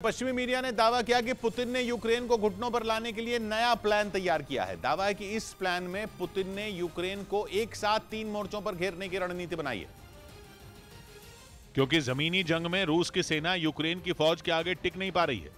पश्चिमी मीडिया ने दावा किया कि पुतिन ने यूक्रेन को घुटनों पर लाने के लिए नया प्लान तैयार किया है। दावा है कि इस प्लान में पुतिन ने यूक्रेन को एक साथ 3 मोर्चों पर घेरने की रणनीति बनाई है। क्योंकि जमीनी जंग में रूस की सेना यूक्रेन की फौज के आगे टिक नहीं पा रही है।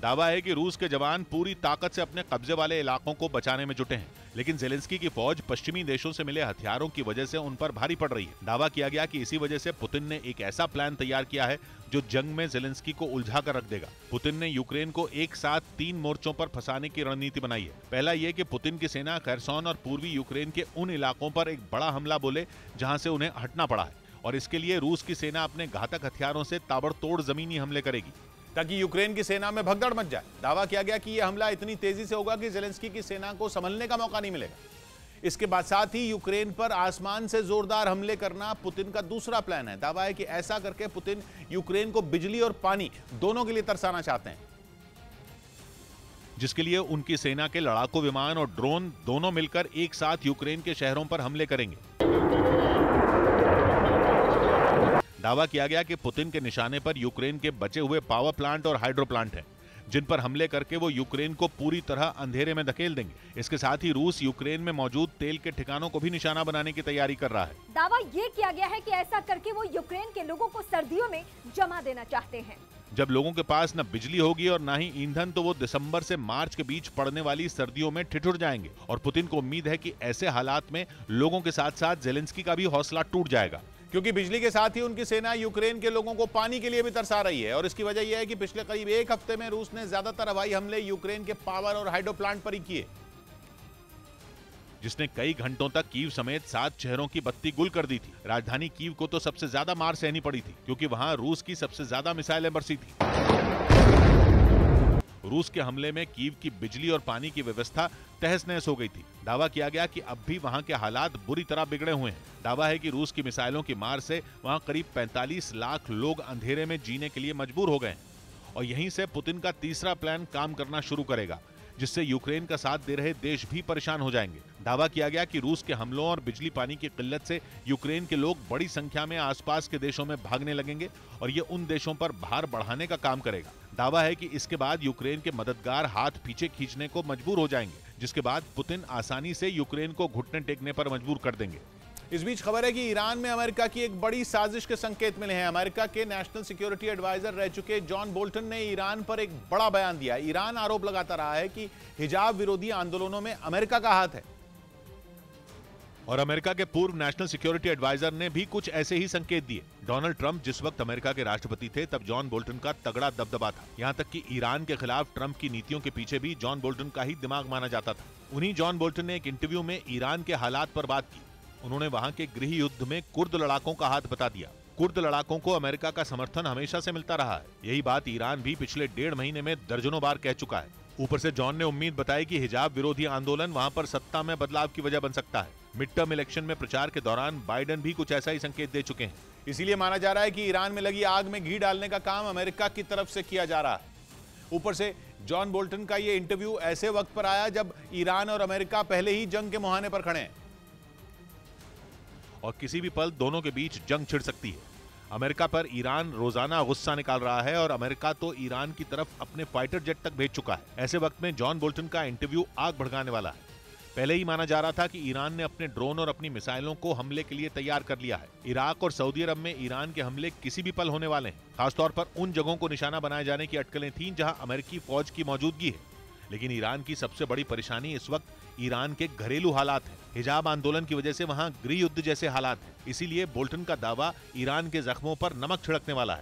दावा है कि रूस के जवान पूरी ताकत से अपने कब्जे वाले इलाकों को बचाने में जुटे हैं, लेकिन ज़ेलेंस्की की फौज पश्चिमी देशों से मिले हथियारों की वजह से उन पर भारी पड़ रही है। दावा किया गया कि इसी वजह से पुतिन ने एक ऐसा प्लान तैयार किया है जो जंग में ज़ेलेंस्की को उलझा कर रख देगा। पुतिन ने यूक्रेन को एक साथ 3 मोर्चों पर फंसाने की रणनीति बनाई है। पहला यह कि पुतिन की सेना खैरसोन और पूर्वी यूक्रेन के उन इलाकों पर एक बड़ा हमला बोले जहां से उन्हें हटना पड़ा है, और इसके लिए रूस की सेना अपने घातक हथियारों से ताबड़तोड़ जमीनी हमले करेगी ताकि यूक्रेन की सेना में भगदड़ मच जाए। दावा किया गया कि यह हमला इतनी तेजी से होगा कि ज़ेलेंस्की की सेना को संभलने का मौका नहीं मिलेगा। इसके बाद साथ ही यूक्रेन पर आसमान से जोरदार हमले करना पुतिन का दूसरा प्लान है। दावा है कि ऐसा करके पुतिन यूक्रेन को बिजली और पानी दोनों के लिए तरसाना चाहते हैं, जिसके लिए उनकी सेना के लड़ाकू विमान और ड्रोन दोनों मिलकर एक साथ यूक्रेन के शहरों पर हमले करेंगे। दावा किया गया कि पुतिन के निशाने पर यूक्रेन के बचे हुए पावर प्लांट और हाइड्रो प्लांट हैं, जिन पर हमले करके वो यूक्रेन को पूरी तरह अंधेरे में धकेल देंगे। इसके साथ ही रूस यूक्रेन में मौजूद तेल के ठिकानों को भी निशाना बनाने की तैयारी कर रहा है। दावा ये किया गया है कि ऐसा करके वो यूक्रेन के लोगों को सर्दियों में जमा देना चाहते हैं। जब लोगों के पास न बिजली होगी और न ही ईंधन, तो वो दिसंबर से मार्च के बीच पड़ने वाली सर्दियों में ठिठुर जाएंगे। और पुतिन को उम्मीद है कि ऐसे हालात में लोगों के साथ साथ ज़ेलेंस्की का भी हौसला टूट जाएगा, क्योंकि बिजली के साथ ही उनकी सेना यूक्रेन के लोगों को पानी के लिए भी तरसा रही है। और इसकी वजह यह है कि पिछले करीब 1 हफ्ते में रूस ने ज्यादातर हवाई हमले यूक्रेन के पावर और हाइड्रो प्लांट पर ही किए, जिसने कई घंटों तक कीव समेत 7 शहरों की बत्ती गुल कर दी थी। राजधानी कीव को तो सबसे ज्यादा मार सहनी पड़ी थी, क्योंकि वहां रूस की सबसे ज्यादा मिसाइलें बरसी थी। रूस के हमले में कीव की बिजली और पानी की व्यवस्था तहस नहस हो गई थी। दावा किया गया कि अब भी वहां के हालात बुरी तरह बिगड़े हुए हैं। दावा है कि रूस की मिसाइलों की मार से वहां करीब 45 लाख लोग अंधेरे में जीने के लिए मजबूर हो गए हैं। और यहीं से पुतिन का तीसरा प्लान काम करना शुरू करेगा, जिससे यूक्रेन का साथ दे रहे देश भी परेशान हो जाएंगे। दावा किया गया कि रूस के हमलों और बिजली पानी की किल्लत से यूक्रेन के लोग बड़ी संख्या में आसपास के देशों में भागने लगेंगे, और ये उन देशों पर भार बढ़ाने का काम करेगा। दावा है कि इसके बाद यूक्रेन के मददगार हाथ पीछे खींचने को मजबूर हो जाएंगे, जिसके बाद पुतिन आसानी से यूक्रेन को घुटने टेकने पर मजबूर कर देंगे। इस बीच खबर है कि ईरान में अमेरिका की एक बड़ी साजिश के संकेत मिले हैं। अमेरिका के नेशनल सिक्योरिटी एडवाइजर रह चुके जॉन बोल्टन ने ईरान पर एक बड़ा बयान दिया। ईरान आरोप लगाता रहा है कि हिजाब विरोधी आंदोलनों में अमेरिका का हाथ है, और अमेरिका के पूर्व नेशनल सिक्योरिटी एडवाइजर ने भी कुछ ऐसे ही संकेत दिए। डोनाल्ड ट्रंप जिस वक्त अमेरिका के राष्ट्रपति थे, तब जॉन बोल्टन का तगड़ा दबदबा था। यहां तक कि ईरान के खिलाफ ट्रंप की नीतियों के पीछे भी जॉन बोल्टन का ही दिमाग माना जाता था। उन्हीं जॉन बोल्टन ने एक इंटरव्यू में ईरान के हालात पर बात की। उन्होंने वहां के गृह युद्ध में कुर्द लड़ाकों का हाथ बता दिया। कुर्द लड़ाकों को अमेरिका का समर्थन हमेशा से मिलता रहा है। यही बात ईरान भी पिछले 1.5 महीने में दर्जनों बार कह चुका है। ऊपर से जॉन ने उम्मीद बताई कि हिजाब विरोधी आंदोलन वहां पर सत्ता में बदलाव की वजह बन सकता है। मिड टर्म इलेक्शन में प्रचार के दौरान बाइडेन भी कुछ ऐसा ही संकेत दे चुके हैं। इसीलिए माना जा रहा है कि ईरान में लगी आग में घी डालने का काम अमेरिका की तरफ से किया जा रहा है। ऊपर से जॉन बोल्टन का ये इंटरव्यू ऐसे वक्त पर आया जब ईरान और अमेरिका पहले ही जंग के मुहाने पर खड़े हैं, और किसी भी पल दोनों के बीच जंग छिड़ सकती है। अमेरिका पर ईरान रोजाना गुस्सा निकाल रहा है, और अमेरिका तो ईरान की तरफ अपने फाइटर जेट तक भेज चुका है। ऐसे वक्त में जॉन बोल्टन का इंटरव्यू आग भड़काने वाला है। पहले ही माना जा रहा था कि ईरान ने अपने ड्रोन और अपनी मिसाइलों को हमले के लिए तैयार कर लिया है। इराक और सऊदी अरब में ईरान के हमले किसी भी पल होने वाले हैं। खासतौर पर उन जगहों को निशाना बनाए जाने की अटकलें थीं जहां अमेरिकी फौज की मौजूदगी है। लेकिन ईरान की सबसे बड़ी परेशानी इस वक्त ईरान के घरेलू हालात हैं। हिजाब आंदोलन की वजह से वहां गृह युद्ध जैसे हालात हैं। इसीलिए बोल्टन का दावा ईरान के जख्मों पर नमक छिड़कने वाला है।